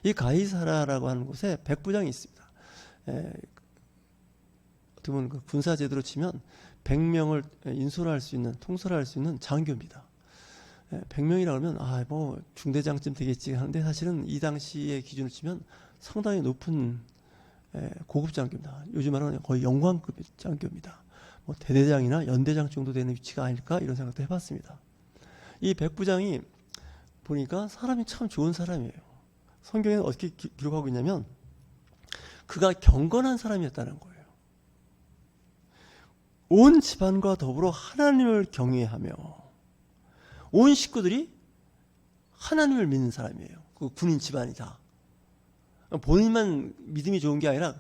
이 가이사라라고 하는 곳에 백부장이 있습니다. 어떻게 보면 그 군사 제도로 치면 100명을 인솔할 수 있는, 통솔할 수 있는 장교입니다. 100명이라 그러면 뭐 중대장쯤 되겠지 하는데, 사실은 이 당시의 기준을 치면 상당히 높은 고급 장교입니다. 요즘 말하는 거의 영광급 장교입니다. 뭐 대대장이나 연대장 정도 되는 위치가 아닐까, 이런 생각도 해봤습니다. 이 백부장이 보니까 사람이 참 좋은 사람이에요. 성경에는 어떻게 기록하고 있냐면 그가 경건한 사람이었다는 거예요. 온 집안과 더불어 하나님을 경외하며, 온 식구들이 하나님을 믿는 사람이에요. 그 군인 집안이 다. 본인만 믿음이 좋은 게 아니라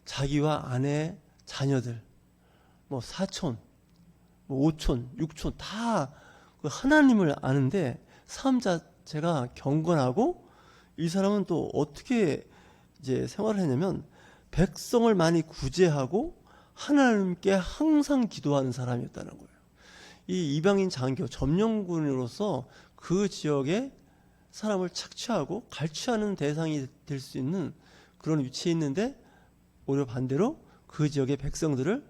자기와 아내, 자녀들, 뭐 사촌, 뭐 오촌, 육촌 다 그 하나님을 아는데 삶 자체가 경건하고, 이 사람은 또 어떻게 이제 생활을 했냐면 백성을 많이 구제하고 하나님께 항상 기도하는 사람이었다는 거예요. 이 이방인 장교, 점령군으로서 그 지역에 사람을 착취하고 갈취하는 대상이 될 수 있는 그런 위치에 있는데, 오히려 반대로 그 지역의 백성들을,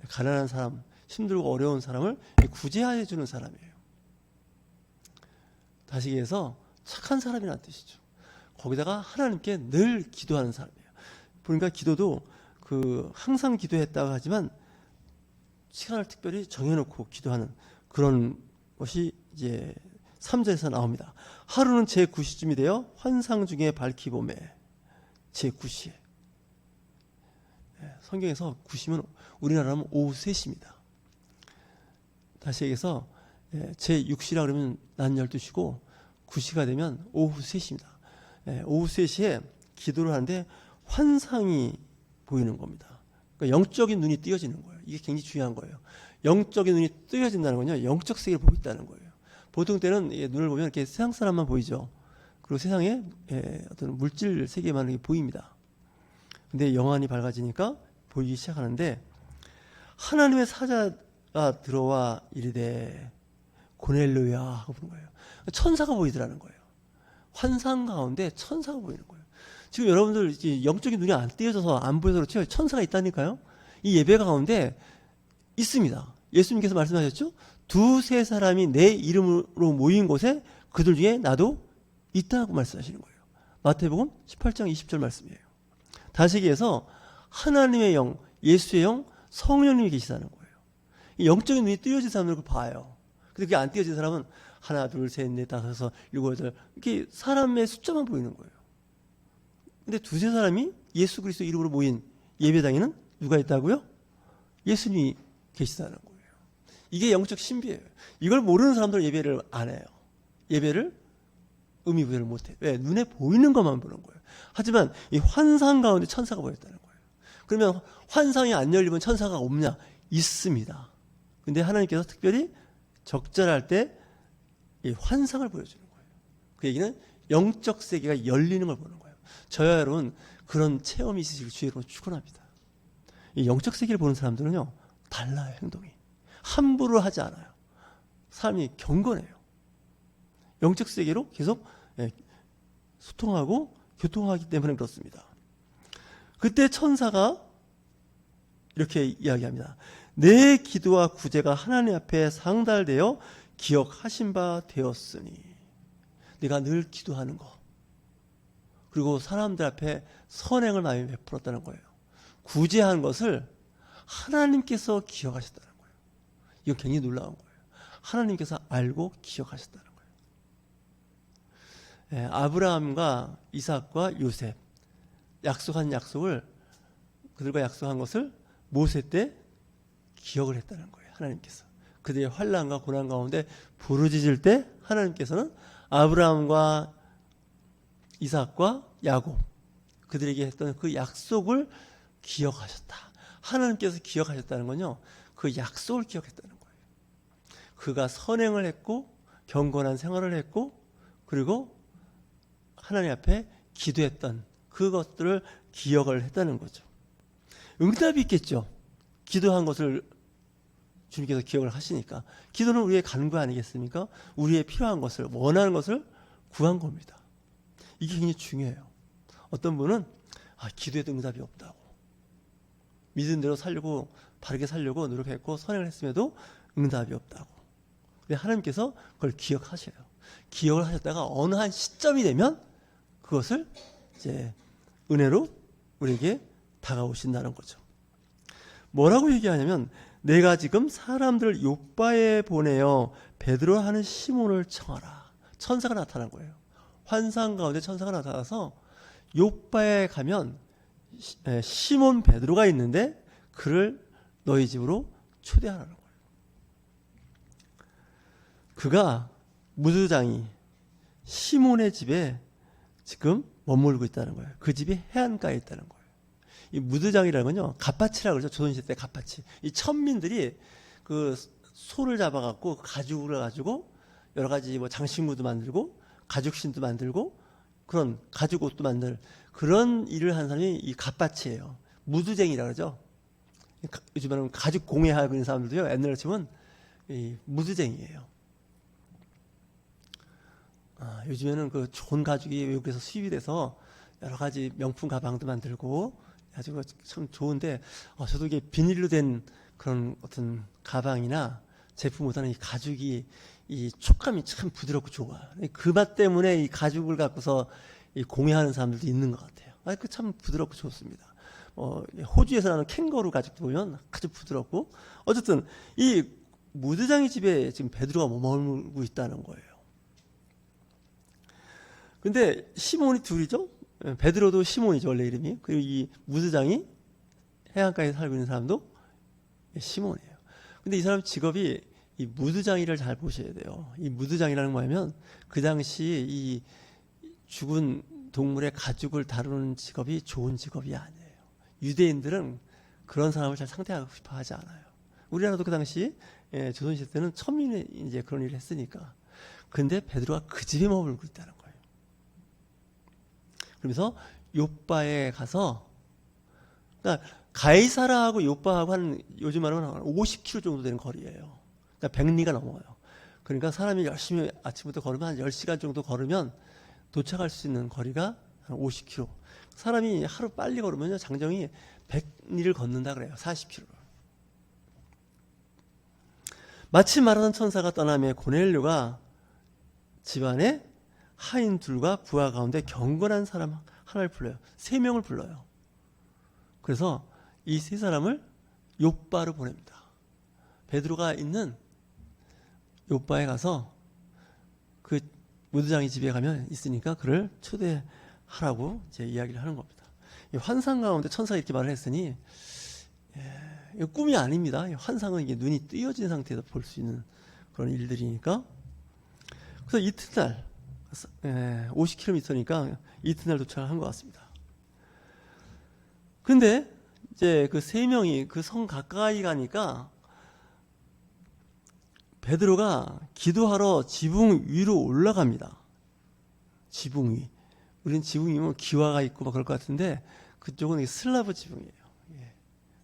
가난한 사람, 힘들고 어려운 사람을 구제해 주는 사람이에요. 다시 얘기해서 착한 사람이라는 뜻이죠. 거기다가 하나님께 늘 기도하는 사람이에요. 그러니까 기도도 항상 기도했다고 하지만 시간을 특별히 정해놓고 기도하는 그런 것이 이제 3절에서 나옵니다. 하루는 제9시쯤이 되어 환상 중에 밝히 보매. 제9시에. 성경에서 9시면 우리나라는 오후 3시입니다. 다시 얘기해서 제6시라 그러면 낮 12시고 9시가 되면 오후 3시입니다. 오후 3시에 기도를 하는데 환상이 보이는 겁니다. 그러니까 영적인 눈이 띄어지는 거예요. 이게 굉장히 중요한 거예요. 영적인 눈이 띄어진다는 건요, 영적 세계를 보고 있다는 거예요. 보통 때는 눈을 보면 이렇게 세상 사람만 보이죠. 그리고 세상에 어떤 물질 세계만 이렇게 보입니다. 근데 영안이 밝아지니까 보이기 시작하는데, 하나님의 사자가 들어와 이르되 고넬료야 하고 부른 거예요. 천사가 보이더라는 거예요. 환상 가운데 천사가 보이는 거예요. 지금 여러분들 이제 영적인 눈이 안 띄어져서 안 보여서 그렇죠. 천사가 있다니까요. 이 예배 가운데 있습니다. 예수님께서 말씀하셨죠. 2-3 사람이 내 이름으로 모인 곳에 그들 중에 나도 있다고 말씀하시는 거예요. 마태복음 18장 20절 말씀이에요. 다시 얘기해서 하나님의 영, 예수의 영, 성령님이 계시다는 거예요. 이 영적인 눈이 띄어진 사람을 봐요. 근데 그게 안 띄어진 사람은 하나, 둘, 셋, 넷, 다섯, 여섯, 일곱, 여덟, 이렇게 사람의 숫자만 보이는 거예요. 근데 2-3 사람이 예수 그리스도 이름으로 모인 예배당에는 누가 있다고요? 예수님이 계시다는 거예요. 이게 영적 신비예요. 이걸 모르는 사람들은 예배를 안 해요. 예배를 의미 부여를 못 해요. 왜? 눈에 보이는 것만 보는 거예요. 하지만 이 환상 가운데 천사가 보였다는 거예요. 그러면 환상이 안 열리면 천사가 없냐? 있습니다. 근데 하나님께서 특별히 적절할 때 이 환상을 보여주는 거예요. 그 얘기는 영적 세계가 열리는 걸 보는 거예요. 저야 여러분 그런 체험이 있으시길 주의 이름으로 축원합니다. 이 영적 세계를 보는 사람들은요, 달라요. 행동이 함부로 하지 않아요. 삶이 경건해요. 영적 세계로 계속 소통하고 교통하기 때문에 그렇습니다. 그때 천사가 이렇게 이야기합니다. 내 기도와 구제가 하나님 앞에 상달되어 기억하신 바 되었으니, 내가 늘 기도하는 거, 그리고 사람들 앞에 선행을 많이 베풀었다는 거예요. 구제한 것을 하나님께서 기억하셨다는 거예요. 이건 굉장히 놀라운 거예요. 하나님께서 알고 기억하셨다는 거예요. 아브라함과 이삭과 요셉, 약속한 약속을, 그들과 약속한 것을 모세 때 기억을 했다는 거예요. 하나님께서 그들의 환난과 고난 가운데 부르짖을 때 하나님께서는 아브라함과 이삭과 야곱, 그들에게 했던 그 약속을 기억하셨다. 하나님께서 기억하셨다는 건요, 그 약속을 기억했다는 거예요. 그가 선행을 했고 경건한 생활을 했고, 그리고 하나님 앞에 기도했던 그것들을 기억을 했다는 거죠. 응답이 있겠죠. 기도한 것을 주님께서 기억을 하시니까. 기도는 우리의 간구 아니겠습니까? 우리의 필요한 것을, 원하는 것을 구한 겁니다. 이게 굉장히 중요해요. 어떤 분은 기도해도 응답이 없다고, 믿은 대로 살려고, 바르게 살려고 노력했고 선행을 했음에도 응답이 없다고. 근데 하나님께서 그걸 기억하셔요. 기억을 하셨다가 어느 한 시점이 되면 그것을 이제 은혜로 우리에게 다가오신다는 거죠. 뭐라고 얘기하냐면, 내가 지금 사람들을 요빠에 보내어 베드로 하는 시몬을 청하라. 천사가 나타난 거예요. 환상 가운데 천사가 나타나서 요빠에 가면 시몬 베드로가 있는데 그를 너희 집으로 초대하라는 거예요. 그가 무드장이 시몬의 집에 지금 머물고 있다는 거예요. 그 집이 해안가에 있다는 거예요. 이 무드장이라는 건요, 갓바치라고 그러죠. 조선시대 때 갓바치. 이 천민들이 그 소를 잡아갖고 가죽을 가지고 여러 가지 뭐 장신구도 만들고 가죽신도 만들고 그런 가죽 옷도 만들 그런 일을 하는 사람이 이 갓바치예요. 무드쟁이라고 그러죠. 요즘에는 가죽 공예하고 있는 사람들도요, 옛날에 치면 이 무드쟁이에요. 요즘에는 그 좋은 가죽이 외국에서 수입이 돼서 여러 가지 명품 가방도 만들고 아주 참 좋은데, 저도 이게 비닐로 된 그런 어떤 가방이나 제품보다는 이 가죽이 이 촉감이 참 부드럽고 좋아. 그 맛 때문에 이 가죽을 갖고서 이 공예하는 사람들도 있는 것 같아요. 그 참 부드럽고 좋습니다. 호주에서 나는 캥거루 가죽도 보면 아주 부드럽고, 어쨌든 이 무드장이 집에 지금 베드로가 머물고 있다는 거예요. 근데 시몬이 둘이죠. 베드로도 시몬이죠, 원래 이름이. 그리고 이 무드장이 해안가에 살고 있는 사람도 시몬이에요. 근데 이 사람 직업이 이 무드장이를 잘 보셔야 돼요. 이 무드장이라는 건 뭐냐면, 그 당시 이 죽은 동물의 가죽을 다루는 직업이 좋은 직업이 아니에요. 유대인들은 그런 사람을 잘 상대하고 싶어 하지 않아요. 우리나라도 그 당시 조선시대 때는 천민이 이제 그런 일을 했으니까. 근데 베드로가 그 집에 머물고 있다는 거예요. 그러면서 요빠에 가서, 그러니까 가이사라하고 요빠하고 한 요즘 말하면 한 50km 정도 되는 거리예요. 그러니까 100리가 넘어요. 그러니까 사람이 열심히 아침부터 걸으면 한 10시간 정도 걸으면 도착할 수 있는 거리가 한 50km. 사람이 하루 빨리 걸으면요, 장정이 100리를 걷는다 그래요. 40km를. 마침 말하던 천사가 떠나며 고넬료가 집안에 하인 둘과 부하 가운데 경건한 사람 하나를 불러요. 3명을 불러요. 그래서 이 3사람을 요빠로 보냅니다. 베드로가 있는 요빠에 가서 그 무드장이 집에 가면 있으니까 그를 초대하라고 이제 이야기를 하는 겁니다. 이 환상 가운데 천사가 이렇게 말을 했으니, 이거 꿈이 아닙니다. 환상은 이게 눈이 뜨여진 상태에서 볼 수 있는 그런 일들이니까. 그래서 이튿날 50km니까 이튿날 도착을 한 것 같습니다. 근데 이제 그 3명이 그 성 가까이 가니까 베드로가 기도하러 지붕 위로 올라갑니다. 지붕 위. 우리는 지붕 위면 기와가 있고 막 그럴 것 같은데, 그쪽은 슬라브 지붕이에요.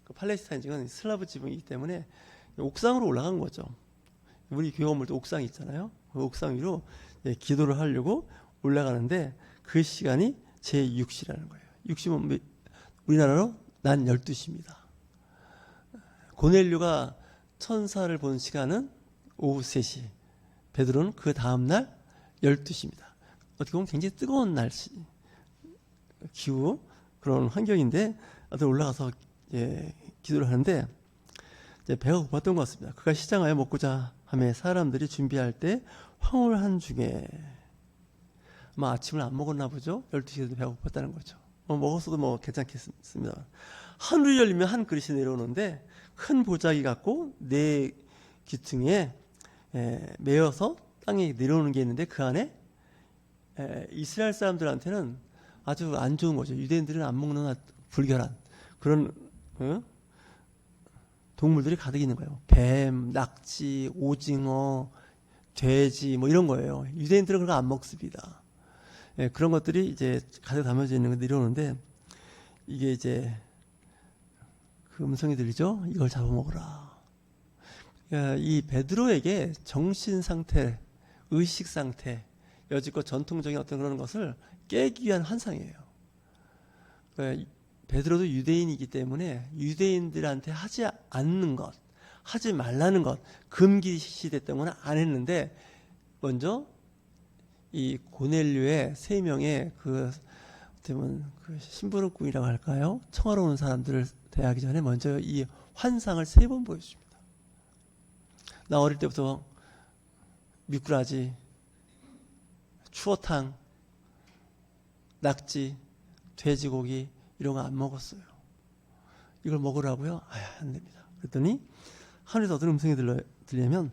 그 팔레스타인 지역은 슬라브 지붕이기 때문에 옥상으로 올라간 거죠. 우리 교회 건물도 옥상이 있잖아요. 그 옥상 위로 기도를 하려고 올라가는데, 그 시간이 제6시라는 거예요. 6시면 우리나라로 난 12시입니다. 고넬료가 천사를 본 시간은 오후 3시. 베드로는 그 다음날 12시입니다. 어떻게 보면 굉장히 뜨거운 날씨, 기후, 그런 환경인데, 아들 올라가서 기도를 하는데, 이제 배가 고팠던 것 같습니다. 그가 시장하여 먹고자 하며 사람들이 준비할 때 황홀한 중에, 아마 아침을 안 먹었나 보죠. 12시에도 배가 고팠다는 거죠. 먹었어도 뭐 괜찮겠습니다. 하늘이 열리면 한 그릇이 내려오는데, 큰 보자기 같고 4귀퉁이에 메어서 땅에 내려오는 게 있는데, 그 안에 이스라엘 사람들한테는 아주 안 좋은 거죠. 유대인들은 안 먹는 불결한 그런 동물들이 가득 있는 거예요. 뱀, 낙지, 오징어, 돼지 뭐 이런 거예요. 유대인들은 그런 거 안 먹습니다. 그런 것들이 이제 가득 담아져 있는 거 내려오는데, 이게 이제 그 음성이 들리죠. 이걸 잡아먹으라. 이 베드로에게 정신 상태, 의식 상태, 여지껏 전통적인 어떤 그런 것을 깨기 위한 환상이에요. 베드로도 유대인이기 때문에 유대인들한테 하지 않는 것, 하지 말라는 것, 금기시됐던 건 안 했는데, 먼저 이 고넬료의 3명의 그 심부름꾼이라고 할까요? 청하러 온 사람들을 대하기 전에 먼저 이 환상을 3번 보여줍니다. 나 어릴 때부터 미꾸라지, 추어탕, 낙지, 돼지고기 이런 거 안 먹었어요. 이걸 먹으라고요? 안 됩니다. 그랬더니 하늘에서 어떤 음성이 들리냐면,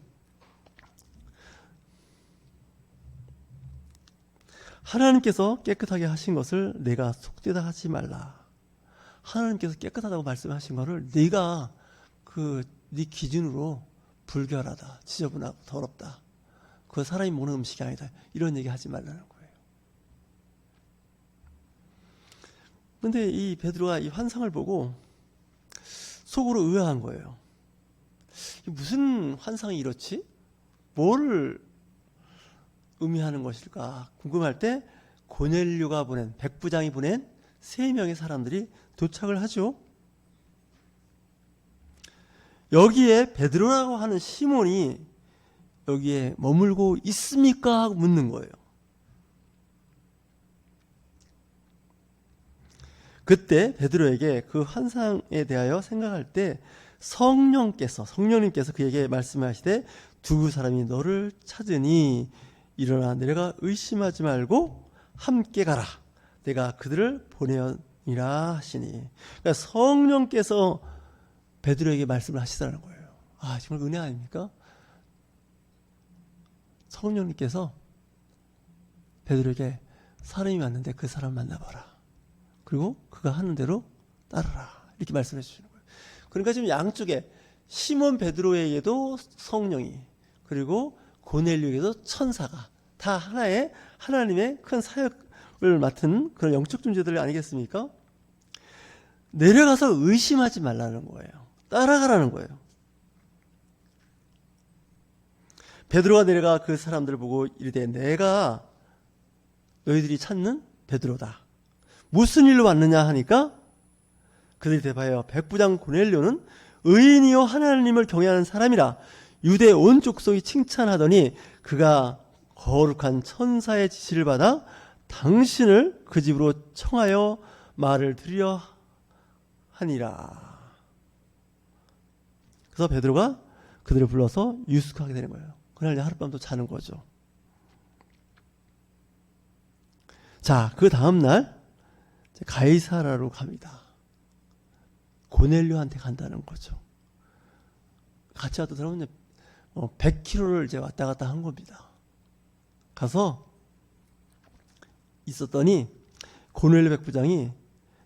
하나님께서 깨끗하게 하신 것을 내가 속되다 하지 말라. 하나님께서 깨끗하다고 말씀하신 것을 네가 네 기준으로 불결하다, 지저분하고 더럽다, 그거 사람이 먹는 음식이 아니다, 이런 얘기 하지 말라는 거예요. 그런데 이 베드로가 이 환상을 보고 속으로 의아한 거예요. 무슨 환상이 이렇지? 뭐를 의미하는 것일까 궁금할 때 고넬료가 보낸, 백부장이 보낸 3명의 사람들이 도착을 하죠. 여기에 베드로라고 하는 시몬이 여기에 머물고 있습니까? 하고 묻는 거예요. 그때 베드로에게 그 환상에 대하여 생각할 때 성령님께서 그에게 말씀하시되 두 사람이 너를 찾으니 일어나 내려가 의심하지 말고 함께 가라. 내가 그들을 보내니라 하시니. 그러니까 성령께서 베드로에게 말씀을 하시다는 거예요. 정말 은혜 아닙니까? 성령님께서 베드로에게 사람이 왔는데 그 사람 만나봐라. 그리고 그가 하는 대로 따르라. 이렇게 말씀해 주시는 거예요. 그러니까 지금 양쪽에 시몬 베드로에게도 성령이, 그리고 고넬료에게도 천사가 다 하나의 하나님의 큰 사역을 맡은 그런 영적 존재들 아니겠습니까? 내려가서 의심하지 말라는 거예요. 따라가라는 거예요. 베드로가 내려가 그 사람들을 보고 이르되 내가 너희들이 찾는 베드로다. 무슨 일로 왔느냐 하니까 그들이 대답하여 백부장 고넬료는 의인이요 하나님을 경외하는 사람이라 유대 온 족속이 칭찬하더니 그가 거룩한 천사의 지시를 받아 당신을 그 집으로 청하여 말을 드리려 하니라. 그래서 베드로가 그들을 불러서 유숙하게 되는 거예요. 그날 하룻밤도 자는 거죠. 자, 그 다음날 가이사라로 갑니다. 고넬료한테 간다는 거죠. 같이 왔던 사람은 100km를 이제 왔다 갔다 한 겁니다. 가서 있었더니 고넬료 백부장이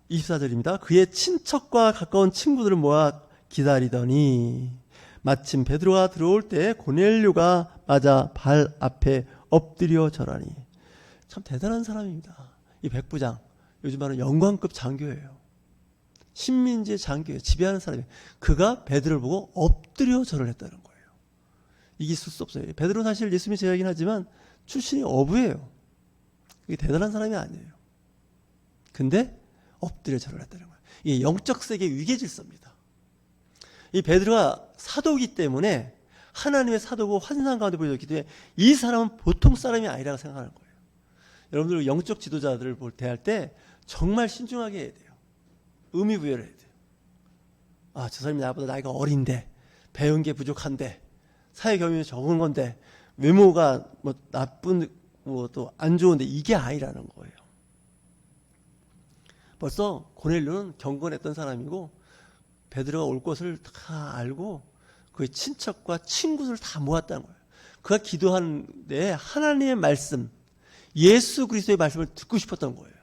24절입니다. 그의 친척과 가까운 친구들을 모아 기다리더니 마침 베드로가 들어올 때 고넬료가 맞아 발 앞에 엎드려 절하니. 참 대단한 사람입니다. 이 백부장, 요즘 말하는 영광급 장교예요. 식민지의 장교예요. 지배하는 사람이에요. 그가 베드로를 보고 엎드려 절을 했다는 거예요. 이게 있을 수 없어요. 베드로는 사실 예수님이 제자이긴 하지만 출신이 어부예요. 이게 대단한 사람이 아니에요. 근데 엎드려 절을 했다는 거예요. 이게 영적 세계 위계 질서입니다. 이 베드로가 사도이기 때문에 하나님의 사도고 환상 가운데 보여졌기 때문에 이 사람은 보통 사람이 아니라고 생각하는 거예요. 여러분들 영적 지도자들을 대할 때 정말 신중하게 해야 돼요. 의미 부여를 해야 돼요. 저 사람이 나보다 나이가 어린데, 배운 게 부족한데, 사회 경험이 적은 건데, 외모가 나쁜, 또 안 좋은데, 이게 아니라는 거예요. 벌써 고넬료는 경건했던 사람이고, 베드로가 올 것을 다 알고, 그의 친척과 친구들을 다 모았다는 거예요. 그가 기도하는데 하나님의 말씀, 예수 그리스도의 말씀을 듣고 싶었던 거예요.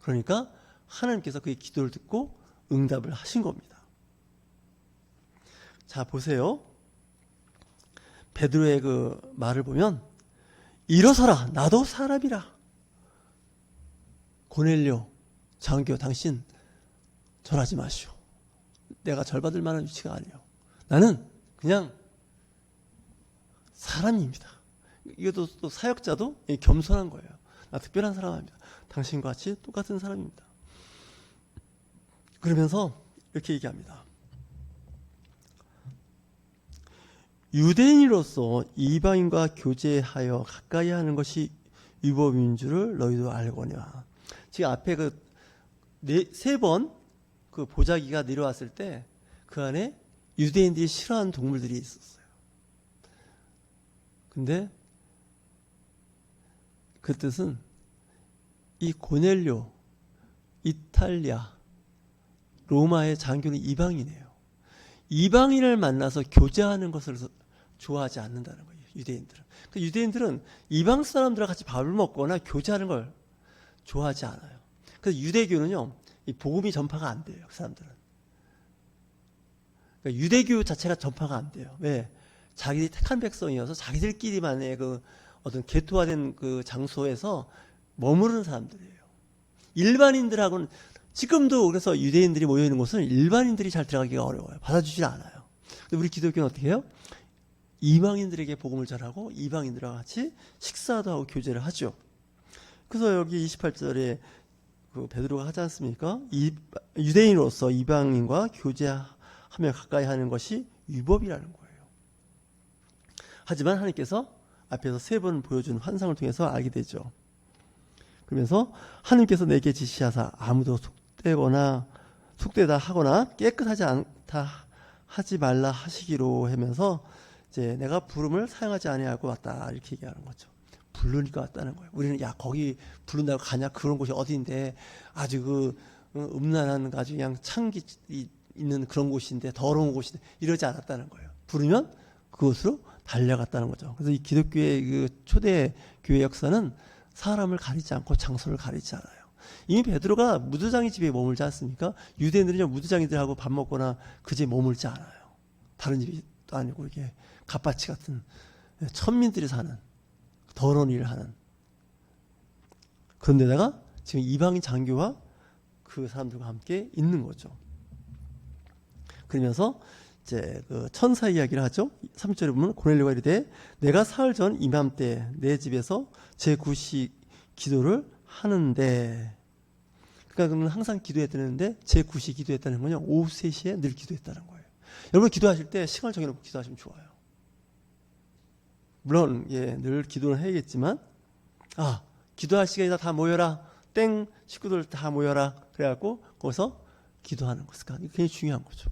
그러니까 하나님께서 그의 기도를 듣고 응답을 하신 겁니다. 자, 보세요. 베드로의 그 말을 보면 일어서라, 나도 사람이라. 고넬료 장교, 당신 절하지 마시오. 내가 절받을 만한 위치가 아니에요. 나는 그냥 사람입니다. 이것도 또 사역자도 겸손한 거예요. 나 특별한 사람 아닙니다. 당신과 같이 똑같은 사람입니다. 그러면서 이렇게 얘기합니다. 유대인으로서 이방인과 교제하여 가까이 하는 것이 율법인 줄을 너희도 알거냐. 지금 앞에 세 번 그 보자기가 내려왔을 때 그 안에 유대인들이 싫어하는 동물들이 있었어요. 근데 그 뜻은 이 고넬료, 이탈리아, 로마의 장교는 이방인이에요. 이방인을 만나서 교제하는 것을 좋아하지 않는다는 거예요. 유대인들은. 그 유대인들은 이방 사람들과 같이 밥을 먹거나 교제하는 걸 좋아하지 않아요. 그래서 유대교는요, 이 복음이 전파가 안 돼요. 그 사람들은. 그러니까 유대교 자체가 전파가 안 돼요. 왜? 자기들이 택한 백성이어서 자기들끼리만의 그 어떤 개토화된 그 장소에서 머무르는 사람들이에요. 일반인들하고는 지금도 그래서 유대인들이 모여 있는 곳은 일반인들이 잘 들어가기가 어려워요. 받아주질 않아요. 근데 우리 기독교는 어떻게 해요? 이방인들에게 복음을 전하고 이방인들과 같이 식사도 하고 교제를 하죠. 그래서 여기 28절에 그 베드로가 하지 않습니까? 유대인으로서 이방인과 교제하며 가까이 하는 것이 율법이라는 거예요. 하지만 하나님께서 앞에서 세 번 보여준 환상을 통해서 알게 되죠. 그러면서 하나님께서 내게 지시하사 아무도 속되다 하거나 깨끗하지 않다 하지 말라 하시기로 하면서 이제 내가 부름을 사용하지 아니하고 왔다 이렇게 얘기하는 거죠. 부르니까 왔다는 거예요. 우리는 야 거기 부른다고 가냐 그런 곳이 어디인데 아주 그 음란한 아주 그냥 창기 있는 그런 곳인데 더러운 곳인데 이러지 않았다는 거예요. 부르면 그곳으로 달려갔다는 거죠. 그래서 이 기독교의 그 초대 교회 역사는 사람을 가리지 않고 장소를 가리지 않아요. 이미 베드로가 무두장이 집에 머물지 않습니까? 유대인들은요 무두장이들하고 밥 먹거나 그 집에 머물지 않아요. 다른 집이 또 아니고 이게 갓바치 같은 천민들이 사는 더러운 일을 하는 그런 데다가 지금 이방인 장교와 그 사람들과 함께 있는 거죠. 그러면서 이제 그 천사 이야기를 하죠. 3절에 보면 고넬료가 이르되 내가 사흘 전 이맘때 내 집에서 제9시 기도를 하는데 그러니까 그는 항상 기도했다는데 제9시 기도했다는 건요. 오후 3시에 늘 기도했다는 거예요. 여러분 기도하실 때 시간을 정해놓고 기도하시면 좋아요. 물론 늘 기도는 해야겠지만 기도할 시간이다 다 모여라 땡 식구들 다 모여라 그래갖고 거기서 기도하는 것 이게 굉장히 중요한 거죠.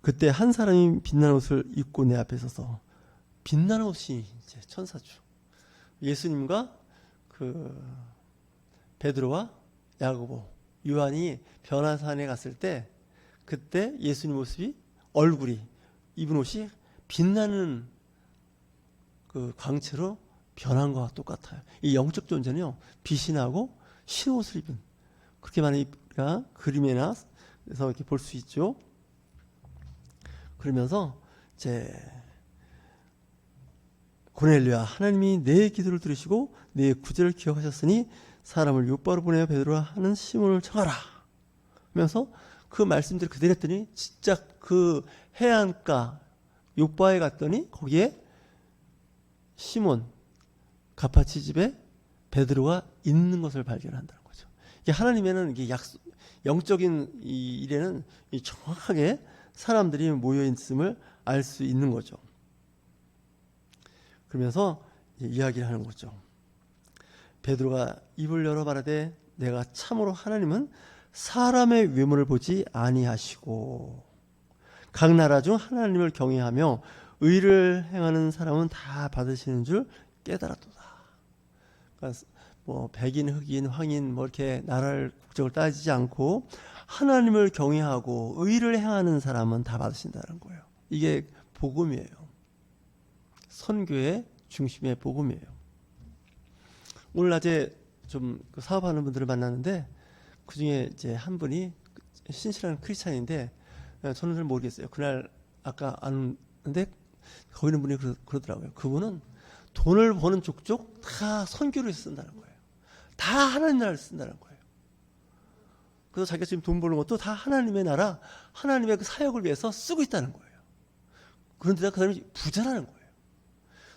그때 한 사람이 빛나는 옷을 입고 내 앞에 서서 빛나는 옷이 이제 천사죠. 예수님과 그 베드로와 야고보, 요한이 변화산에 갔을 때 그때 예수님 모습이 얼굴이 입은 옷이 빛나는 그 광채로 변한 것과 똑같아요. 이 영적 존재는요 빛이 나고 흰 옷을 입은 그렇게 많은 그림이나 그래서 이렇게 볼 수 있죠. 그러면서 이제 고넬료야 하나님이 내 기도를 들으시고 내 구제를 기억하셨으니 사람을 요바로 보내어 베드로와 하는 시몬을 청하라 하면서 그 말씀들을 그대로 했더니 진짜 그 해안가 요바에 갔더니 거기에 시몬 갓바치 집에 베드로가 있는 것을 발견한다는 거죠. 이게 하나님에는 이게 영적인 이 일에는 정확하게 사람들이 모여 있음을 알 수 있는 거죠. 그러면서 이야기를 하는 거죠. 베드로가 입을 열어 말하되 내가 참으로 하나님은 사람의 외모를 보지 아니하시고 각 나라 중 하나님을 경외하며 의를 행하는 사람은 다 받으시는 줄 깨달았도다. 그러니까 뭐 백인, 흑인, 황인 뭐 이렇게 나라를 국적을 따지지 않고 하나님을 경외하고 의를 행하는 사람은 다 받으신다는 거예요. 이게 복음이에요. 선교의 중심의 복음이에요. 오늘 낮에 좀 사업하는 분들을 만났는데 그 중에 이제 한 분이 신실한 크리스찬인데 저는 잘 모르겠어요. 그날 아까 아는데 거기 있는 분이 그러더라고요. 그분은 돈을 버는 족족 다 선교를 쓴다는 거예요. 다 하나님 나라를 쓴다는 거예요. 그래서 자기가 지금 돈 버는 것도 다 하나님의 나라, 하나님의 그 사역을 위해서 쓰고 있다는 거예요. 그런데다 그 사람이 부자라는 거예요.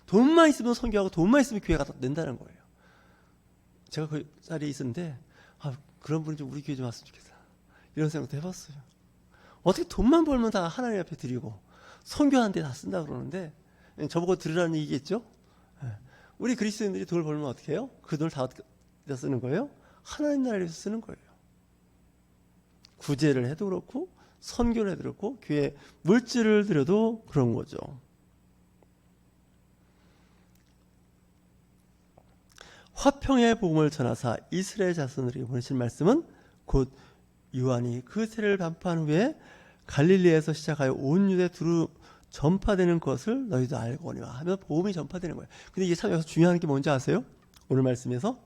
돈만 있으면 선교하고 돈만 있으면 교회가 된다는 거예요. 제가 그 자리에 있었는데 그런 분이 좀 우리 교회 좀 왔으면 좋겠다 이런 생각도 해봤어요. 어떻게 돈만 벌면 다 하나님 앞에 드리고 선교하는 데 다 쓴다 그러는데 저보고 들으라는 얘기겠죠? 우리 그리스도인들이 돈을 벌면 어떻게 해요? 그 돈을 다 어디다 쓰는 거예요? 하나님 나라를 위해서 쓰는 거예요. 구제를 해도 그렇고 선교를 해도 그렇고 교회에 물질을 드려도 그런 거죠. 화평의 복음을 전하사 이스라엘 자손들에게 보내신 말씀은 곧 요한이 그 세례를 반포한 후에 갈릴리에서 시작하여 온 유대 두루 전파되는 것을 너희도 알거니와 하며 복음이 전파되는 거예요. 근데 이게 참 여기서 중요한 게 뭔지 아세요? 오늘 말씀에서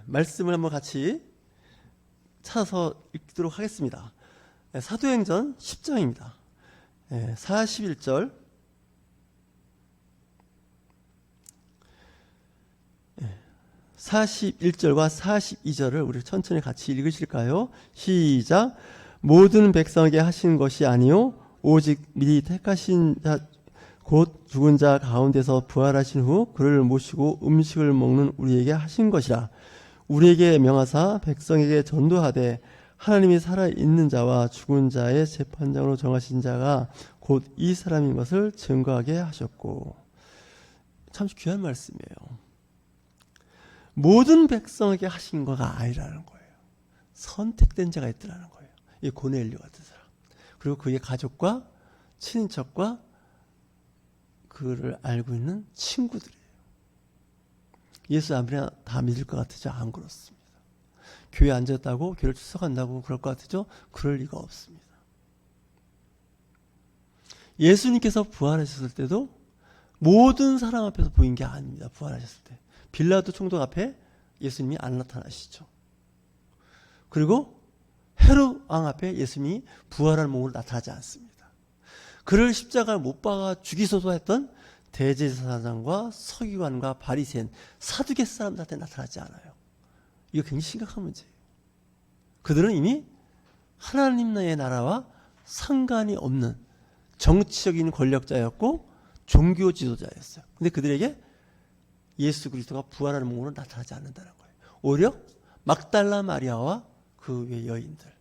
말씀을 한번 같이 찾아서 읽도록 하겠습니다. 사도행전 10장입니다. 41절 41절과 42절을 우리 천천히 같이 읽으실까요? 시작. 모든 백성에게 하신 것이 아니요 오직 미리 택하신 자 곧 죽은 자 가운데서 부활하신 후 그를 모시고 음식을 먹는 우리에게 하신 것이라. 우리에게 명하사 백성에게 전도하되 하나님이 살아있는 자와 죽은 자의 재판장으로 정하신 자가 곧 이 사람인 것을 증거하게 하셨고. 참 귀한 말씀이에요. 모든 백성에게 하신 거가 아니라는 거예요. 선택된 자가 있더라는 거예요. 이 고넬료 같은 사람. 그리고 그의 가족과 친인척과 그를 알고 있는 친구들이에요. 예수 아무나 다 믿을 것 같으죠? 안 그렇습니다. 교회에 앉았다고 교회를 출석한다고 그럴 것 같으죠? 그럴 리가 없습니다. 예수님께서 부활하셨을 때도 모든 사람 앞에서 보인 게 아닙니다. 부활하셨을 때 빌라도 총독 앞에 예수님이 안 나타나시죠. 그리고 헤롯 왕 앞에 예수님이 부활한 몸으로 나타나지 않습니다. 그를 십자가에 못 박아 죽이소서 했던 대제사장과 서기관과 바리새인 사두개 사람들한테 나타나지 않아요. 이거 굉장히 심각한 문제예요. 그들은 이미 하나님의 나라와 상관이 없는 정치적인 권력자였고 종교 지도자였어요. 근데 그들에게 예수 그리스도가 부활하는 몸으로 나타나지 않는다는 거예요. 오히려 막달라 마리아와 그 외 여인들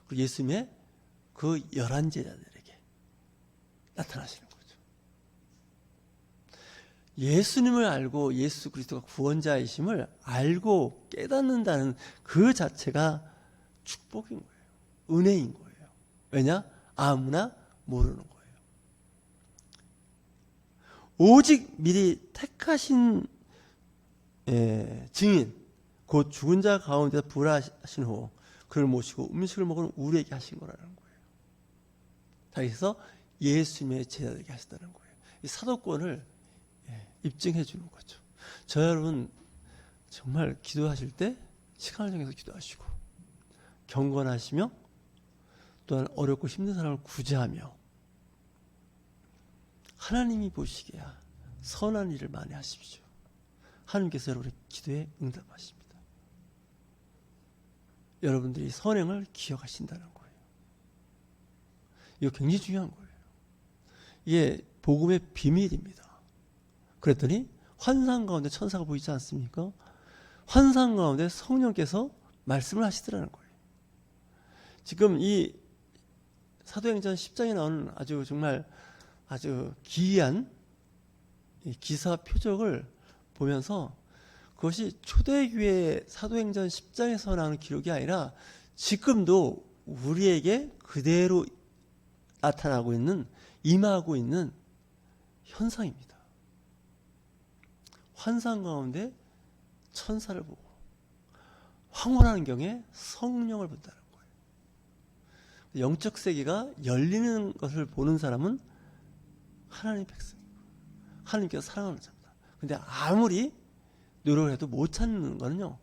그리고 예수님의 그 11 제자들에게 나타나시는 거죠. 예수님을 알고 예수 그리스도가 구원자이심을 알고 깨닫는다는 그 자체가 축복인 거예요. 은혜인 거예요. 왜냐? 아무나 모르는 거예요. 오직 미리 택하신 증인 곧 죽은 자 가운데서 부활하신 후 그를 모시고 음식을 먹은 우리에게 하신 거라는 거예요. 그래서 예수님의 제자들에게 하셨다는 거예요. 이 사도권을 입증해 주는 거죠. 저 여러분 정말 기도하실 때 시간을 정해서 기도하시고 경건하시며 또한 어렵고 힘든 사람을 구제하며 하나님이 보시기야 선한 일을 많이 하십시오. 하나님께서 여러분의 기도에 응답하십니다. 여러분들이 선행을 기억하신다는 거예요. 이거 굉장히 중요한 거예요. 이게 복음의 비밀입니다. 그랬더니 환상 가운데 천사가 보이지 않습니까? 환상 가운데 성령께서 말씀을 하시더라는 거예요. 지금 이 사도행전 10장에 나오는 아주 기이한 기사 표적을 보면서 그것이 초대교회 사도행전 10장에서 나오는 기록이 아니라 지금도 우리에게 그대로 나타나고 있는 임하고 있는 현상입니다. 환상 가운데 천사를 보고 황홀한 경에 성령을 본다는 거예요. 영적 세계가 열리는 것을 보는 사람은 하나님의 백성이고 하나님께서 사랑하는 자입니다. 근데 아무리 노력을 해도 못 찾는 거는요,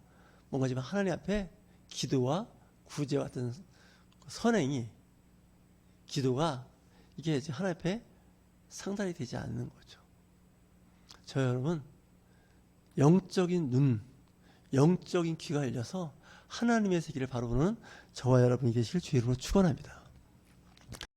뭔가 지금 하나님 앞에 기도와 구제와 같은 선행이 기도가 이게 이제 하나님 앞에 상달이 되지 않는 거죠. 저 여러분 영적인 눈, 영적인 귀가 열려서 하나님의 세계를 바로 보는 저와 여러분이 되실 주의 이름으로 축원합니다.